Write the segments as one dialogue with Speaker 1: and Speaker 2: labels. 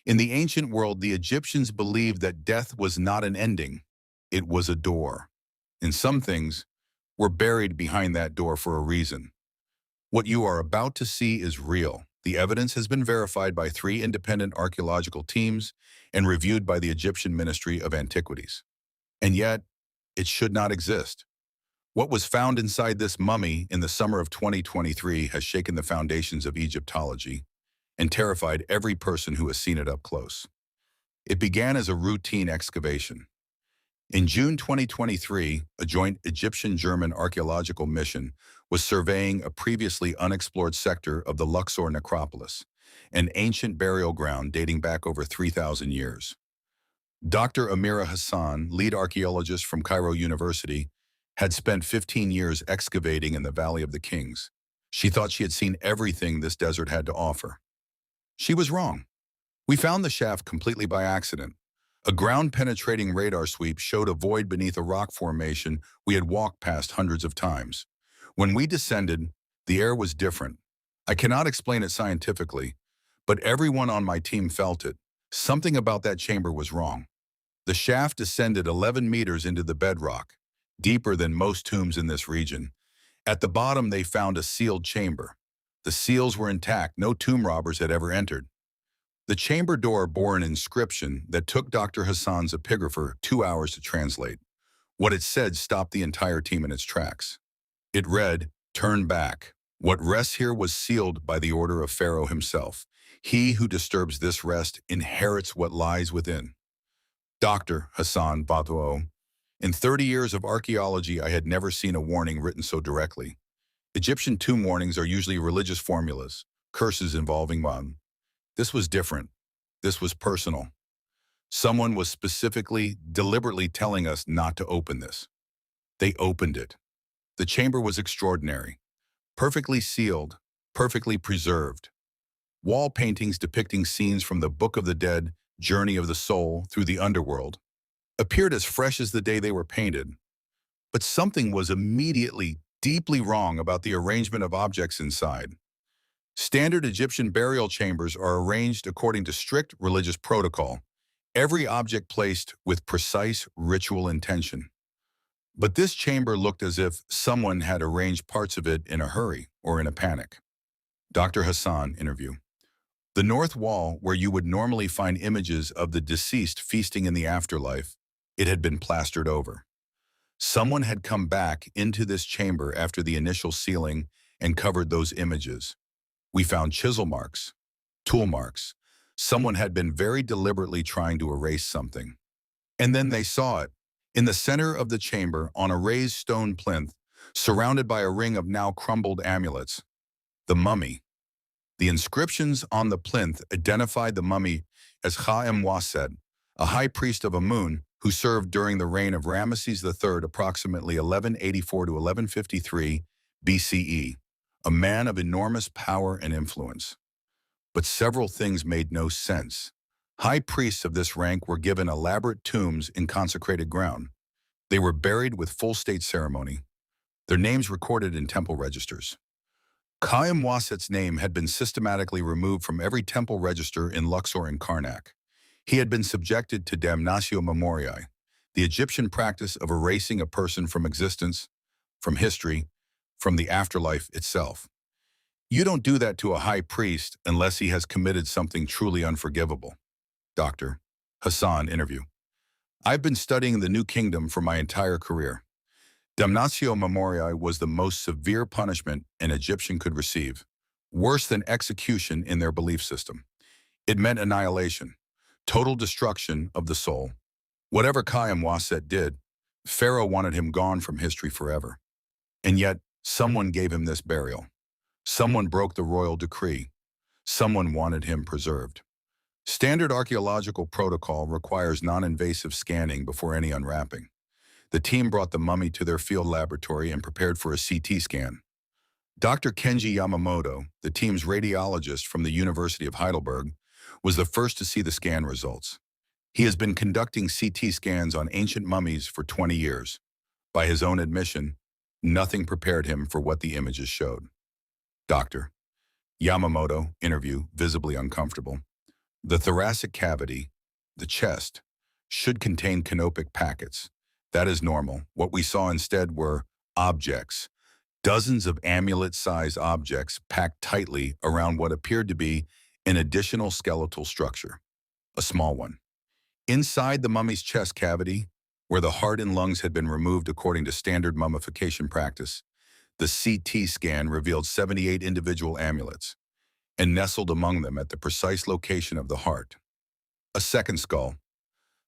Speaker 1: In the ancient world, the Egyptians believed that death was not an ending, it was a door. And some things were buried behind that door for a reason. What you are about to see is real. The evidence has been verified by 3 independent archaeological teams and reviewed by the Egyptian Ministry of Antiquities. And yet, it should not exist. What was found inside this mummy in the summer of 2023 has shaken the foundations of Egyptology and terrified every person who has seen it up close. It began as a routine excavation. In June 2023, a joint Egyptian-German archaeological mission was surveying a previously unexplored sector of the Luxor necropolis, an ancient burial ground dating back over 3,000 years. Dr. Amira Hassan, lead archaeologist from Cairo University, had spent 15 years excavating in the Valley of the Kings. She thought she had seen everything this desert had to offer. She was wrong. We found the shaft completely by accident. A ground-penetrating radar sweep showed a void beneath a rock formation we had walked past hundreds of times. When we descended, the air was different. I cannot explain it scientifically, but everyone on my team felt it. Something about that chamber was wrong. The shaft descended 11 meters into the bedrock, deeper than most tombs in this region. At the bottom, they found a sealed chamber. The seals were intact. No tomb robbers had ever entered. The chamber door bore an inscription that took Dr. Hassan's epigrapher 2 hours to translate. What it said stopped the entire team in its tracks. It read, "Turn back. What rests here was sealed by the order of Pharaoh himself. He who disturbs this rest inherits what lies within." Dr. Hassan Batuo. In 30 years of archaeology, I had never seen a warning written so directly. Egyptian tomb warnings are usually religious formulas, curses involving one. This was different. This was personal. Someone was specifically, deliberately telling us not to open this. They opened it. The chamber was extraordinary. Perfectly sealed, perfectly preserved. Wall paintings depicting scenes from the Book of the Dead, Journey of the Soul through the underworld, appeared as fresh as the day they were painted. But something was immediately, deeply wrong about the arrangement of objects inside. Standard Egyptian burial chambers are arranged according to strict religious protocol, every object placed with precise ritual intention. But this chamber looked as if someone had arranged parts of it in a hurry or in a panic. Dr. Hassan interview. The north wall, where you would normally find images of the deceased feasting in the afterlife, it had been plastered over. Someone had come back into this chamber after the initial sealing and covered those images. We found chisel marks, tool marks. Someone had been very deliberately trying to erase something. And then they saw it. In the center of the chamber, on a raised stone plinth, surrounded by a ring of now crumbled amulets, the mummy. The inscriptions on the plinth identified the mummy as Kha-em-Waset, a high priest of Amun who served during the reign of Ramesses III, approximately 1184 to 1153 BCE, a man of enormous power and influence. But several things made no sense. High priests of this rank were given elaborate tombs in consecrated ground. They were buried with full state ceremony, their names recorded in temple registers. Kha-em-Waset's name had been systematically removed from every temple register in Luxor and Karnak. He had been subjected to damnatio memoriae, the Egyptian practice of erasing a person from existence, from history, from the afterlife itself. You don't do that to a high priest unless he has committed something truly unforgivable. Dr. Hassan interview. I've been studying the New Kingdom for my entire career. Damnatio memoriae was the most severe punishment an Egyptian could receive, worse than execution in their belief system. It meant annihilation, total destruction of the soul. Whatever Kha-em-Waset did, Pharaoh wanted him gone from history forever. And yet, someone gave him this burial. Someone broke the royal decree. Someone wanted him preserved. Standard archaeological protocol requires non-invasive scanning before any unwrapping. The team brought the mummy to their field laboratory and prepared for a CT scan. Dr. Kenji Yamamoto, the team's radiologist from the University of Heidelberg, was the first to see the scan results. He has been conducting CT scans on ancient mummies for 20 years. By his own admission, nothing prepared him for what the images showed. Dr. Yamamoto, interview, visibly uncomfortable. The thoracic cavity, the chest, should contain canopic packets. That is normal. What we saw instead were objects, dozens of amulet-sized objects packed tightly around what appeared to be an additional skeletal structure, a small one. Inside the mummy's chest cavity, where the heart and lungs had been removed according to standard mummification practice, the CT scan revealed 78 individual amulets, and nestled among them at the precise location of the heart. A second skull.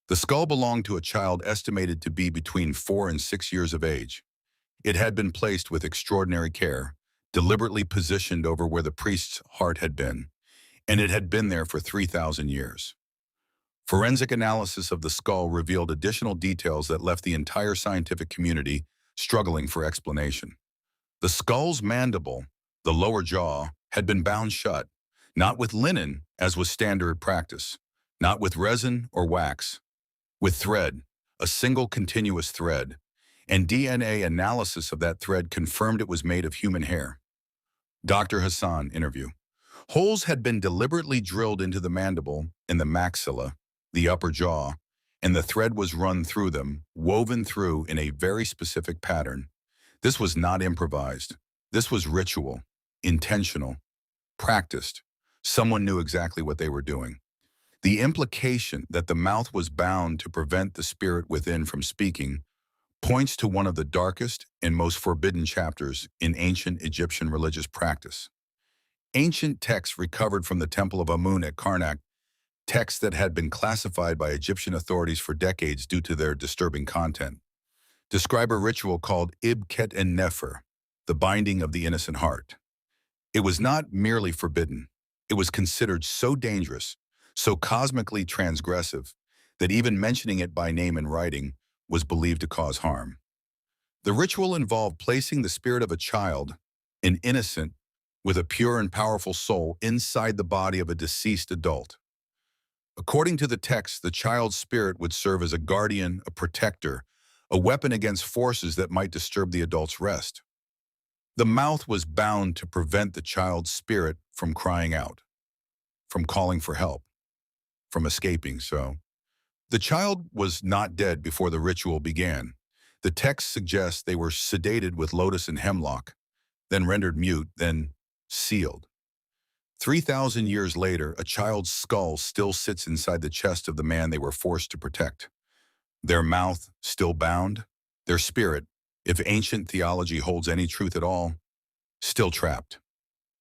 Speaker 1: The skull belonged to a child estimated to be between 4 and 6 years of age. It had been placed with extraordinary care, deliberately positioned over where the priest's heart had been, and it had been there for 3,000 years. Forensic analysis of the skull revealed additional details that left the entire scientific community struggling for explanation. The skull's mandible, the lower jaw, had been bound shut, not with linen, as was standard practice, not with resin or wax, with thread, a single continuous thread, and DNA analysis of that thread confirmed it was made of human hair. Dr. Hassan interview. Holes had been deliberately drilled into the mandible and the maxilla, the upper jaw, and the thread was run through them, woven through in a very specific pattern. This was not improvised. This was ritual, intentional, practiced. Someone knew exactly what they were doing. The implication that the mouth was bound to prevent the spirit within from speaking points to one of the darkest and most forbidden chapters in ancient Egyptian religious practice. Ancient texts recovered from the Temple of Amun at Karnak, texts that had been classified by Egyptian authorities for decades due to their disturbing content, describe a ritual called Ibket en Nefer, the binding of the innocent heart. It was not merely forbidden. It was considered so dangerous, so cosmically transgressive, that even mentioning it by name in writing was believed to cause harm. The ritual involved placing the spirit of a child, an innocent, with a pure and powerful soul inside the body of a deceased adult. According to the text, the child's spirit would serve as a guardian, a protector, a weapon against forces that might disturb the adult's rest. The mouth was bound to prevent the child's spirit from crying out, from calling for help, from escaping. So, the child was not dead before the ritual began. The text suggests they were sedated with lotus and hemlock, then rendered mute, then sealed. 3,000 years later, a child's skull still sits inside the chest of the man they were forced to protect. Their mouth still bound, their spirit, if ancient theology holds any truth at all, still trapped.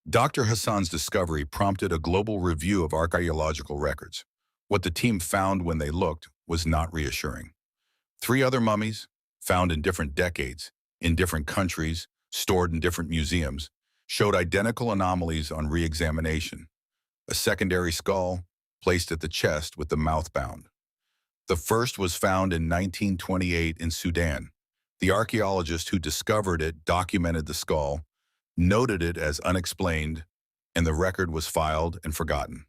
Speaker 1: Dr. Hassan's discovery prompted a global review of archaeological records. What the team found when they looked was not reassuring. 3 other mummies, found in different decades, in different countries, stored in different museums, showed identical anomalies on re-examination. A secondary skull, placed at the chest with the mouth bound. The first was found in 1928 in Sudan. The archaeologist who discovered it documented the skull, noted it as unexplained, and the record was filed and forgotten.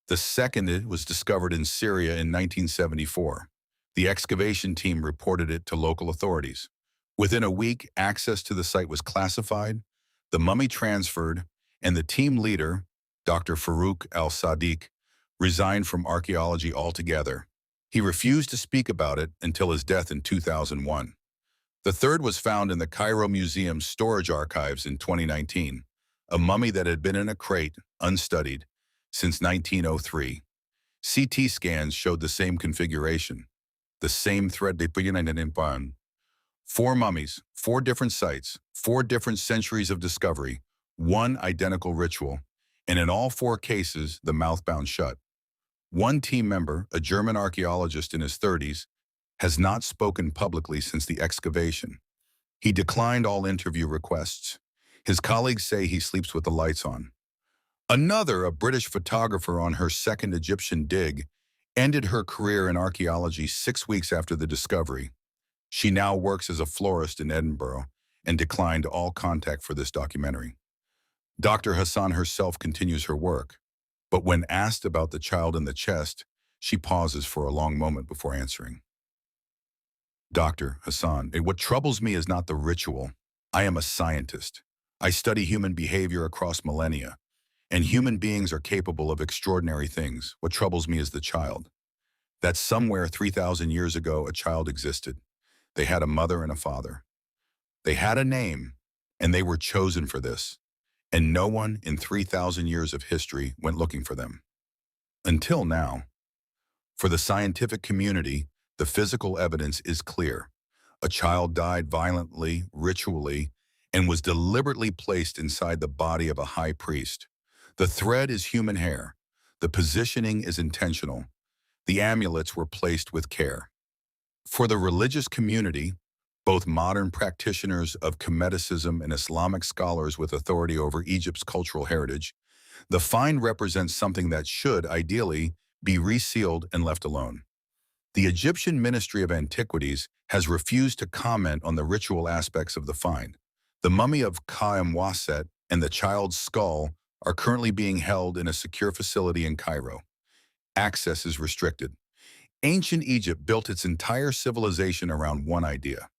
Speaker 1: The second was discovered in Syria in 1974. The excavation team reported it to local authorities. Within a week, access to the site was classified, the mummy transferred, and the team leader, Dr. Farouk al-Sadiq, resigned from archaeology altogether. He refused to speak about it until his death in 2001. The third was found in the Cairo Museum's storage archives in 2019, a mummy that had been in a crate, unstudied, since 1903. CT scans showed the same configuration, the same thread. 4 mummies, 4 different sites, 4 different centuries of discovery, 1 identical ritual, and in all 4 cases, the mouth bound shut. One team member, a German archaeologist in his 30s, has not spoken publicly since the excavation. He declined all interview requests. His colleagues say he sleeps with the lights on. Another, a British photographer on her second Egyptian dig, ended her career in archaeology 6 weeks after the discovery. She now works as a florist in Edinburgh and declined all contact for this documentary. Dr. Hassan herself continues her work, but when asked about the child in the chest, she pauses for a long moment before answering. Dr. Hassan, what troubles me is not the ritual. I am a scientist. I study human behavior across millennia. And human beings are capable of extraordinary things. What troubles me is the child. That somewhere 3,000 years ago, a child existed. They had a mother and a father. They had a name, and they were chosen for this. And no one in 3,000 years of history went looking for them. Until now. For the scientific community, the physical evidence is clear. A child died violently, ritually, and was deliberately placed inside the body of a high priest. The thread is human hair. The positioning is intentional. The amulets were placed with care. For the religious community, both modern practitioners of Kemeticism and Islamic scholars with authority over Egypt's cultural heritage, the find represents something that should, ideally, be resealed and left alone. The Egyptian Ministry of Antiquities has refused to comment on the ritual aspects of the find. The mummy of Ka-Mwaset and the child's skull are currently being held in a secure facility in Cairo. Access is restricted. Ancient Egypt built its entire civilization around one idea: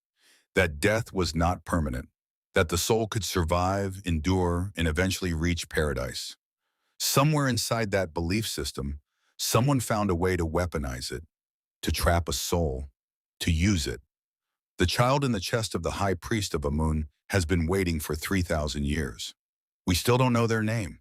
Speaker 1: that death was not permanent, that the soul could survive, endure, and eventually reach paradise. Somewhere inside that belief system, someone found a way to weaponize it, to trap a soul, to use it. The child in the chest of the high priest of Amun has been waiting for 3,000 years. We still don't know their name.